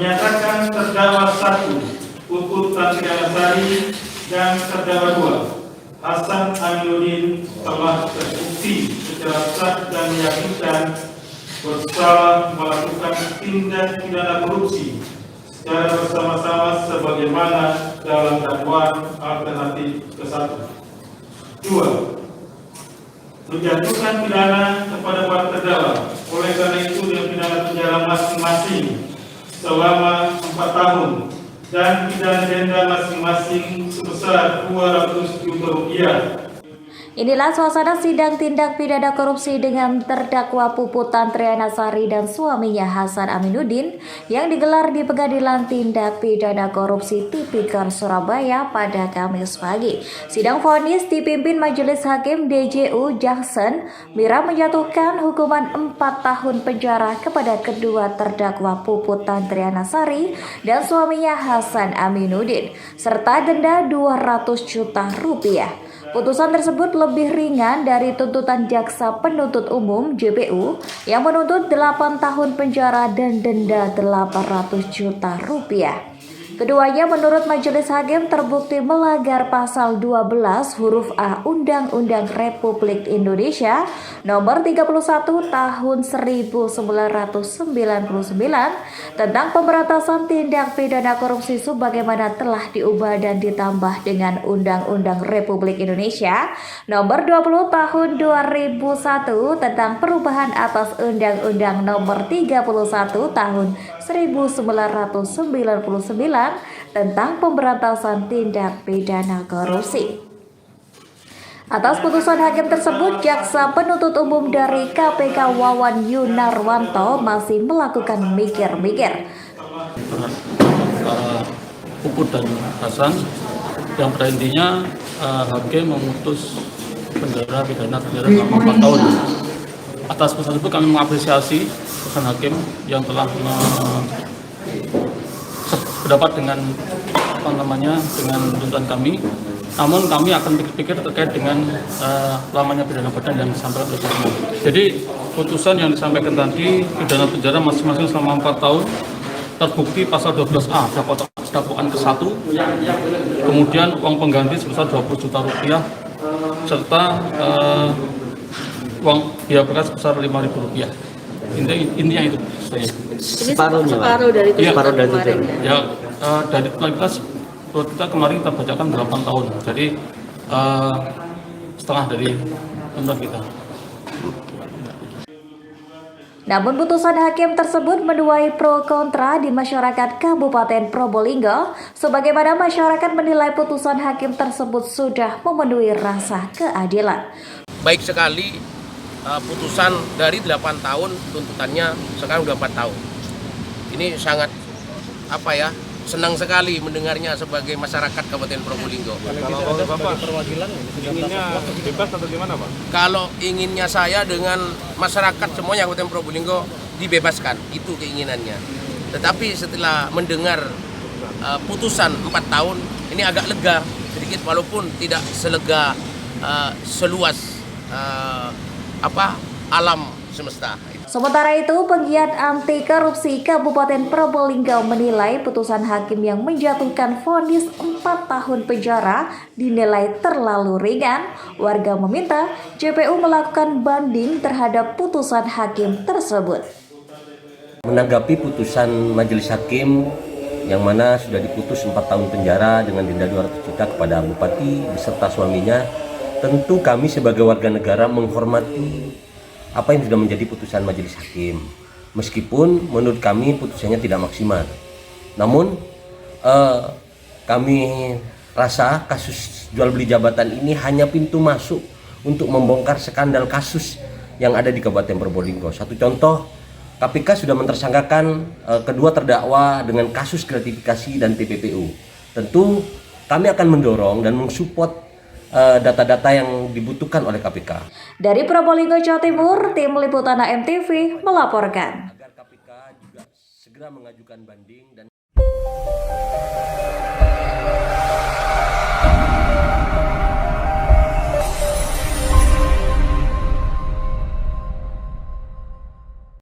Menyatakan terdakwa 1 Puput Tantrianasari dan terdakwa 2 Hasan Aminuddin telah terbukti secara sah dan meyakinkan bersalah melakukan tindak pidana korupsi secara bersama-sama sebagaimana dalam dakwaan alternatif ke-1. 2. Menjatuhkan pidana kepada para terdakwa. Oleh karena itu dengan pidana penjara masing-masing selama 4 tahun dan pidana denda masing-masing sebesar Rp200 juta. Inilah suasana sidang tindak pidana korupsi dengan terdakwa Puput Tantrianasari dan suaminya Hasan Aminuddin yang digelar di Pengadilan Tindak Pidana Korupsi Tipikor Surabaya pada Kamis pagi. Sidang vonis dipimpin Majelis Hakim DJU Jackson Mira menjatuhkan hukuman 4 tahun penjara kepada kedua terdakwa Puput Tantrianasari dan suaminya Hasan Aminuddin serta denda Rp200 juta. Putusan tersebut lebih ringan dari tuntutan jaksa penuntut umum JPU yang menuntut 8 tahun penjara dan denda Rp800 juta. Keduanya menurut Majelis Hakim terbukti melanggar pasal 12 huruf A Undang-Undang Republik Indonesia nomor 31 tahun 1999 tentang pemberantasan tindak pidana korupsi sebagaimana telah diubah dan ditambah dengan Undang-Undang Republik Indonesia nomor 20 tahun 2001 tentang perubahan atas Undang-Undang nomor 31 tahun 1999 tentang pemberantasan tindak pidana korupsi. Atas putusan hakim tersebut, jaksa penuntut umum dari KPK Wawan Yunarwanto masih melakukan mikir-mikir. Puput dan Hasan yang pada intinya hakim memutus penjara pidana selama 4 tahun. Atas putusan itu kami mengapresiasi putusan hakim yang telah berpendapat dengan dengan tuntutan kami. Namun kami akan pikir-pikir terkait dengan lamanya pidana badan yang disampaikan oleh hakim. Jadi putusan yang disampaikan tadi pidana penjara masing-masing selama 4 tahun terbukti pasal 12A dakwaan ke-1, kemudian uang pengganti sebesar Rp20 juta serta uang biaya bekas sebesar Rp5.000. Intinya itu saya. Separuh dari itu. Ya, separuh dari itu. Ya, dari kita kemarin kita bacakan 8 tahun. Jadi setengah dari tuntutan kita. Namun putusan hakim tersebut menuai pro kontra di masyarakat Kabupaten Probolinggo, sebagaimana masyarakat menilai putusan hakim tersebut sudah memenuhi rasa keadilan. Baik sekali putusan dari 8 tahun tuntutannya sekarang udah 4 tahun. Ini sangat senang sekali mendengarnya sebagai masyarakat Kabupaten Probolinggo. Kalau Bapak perwakilan inginnya bebas atau gimana, Pak? Kalau inginnya saya dengan masyarakat semuanya Kabupaten Probolinggo dibebaskan, itu keinginannya. Tetapi setelah mendengar putusan 4 tahun, ini agak lega sedikit walaupun tidak selega seluas alam semesta. Sementara itu, penggiat anti korupsi Kabupaten Probolinggo menilai putusan hakim yang menjatuhkan vonis 4 tahun penjara dinilai terlalu ringan. Warga meminta JPU melakukan banding terhadap putusan hakim tersebut. Menanggapi putusan majelis hakim yang mana sudah diputus 4 tahun penjara dengan denda 200 juta kepada Bupati beserta suaminya, tentu kami sebagai warga negara menghormati apa yang sudah menjadi putusan majelis hakim. Meskipun menurut kami putusannya tidak maksimal. Namun kami rasa kasus jual beli jabatan ini hanya pintu masuk untuk membongkar skandal kasus yang ada di Kabupaten Probolinggo. Satu contoh, KPK sudah mentersangkakan kedua terdakwa dengan kasus gratifikasi dan TPPU. Tentu kami akan mendorong dan mensupport data-data yang dibutuhkan oleh KPK. Dari Probolinggo, Jawa Timur, Tim Liputan AMTV melaporkan. Agar KPK juga segera mengajukan banding dan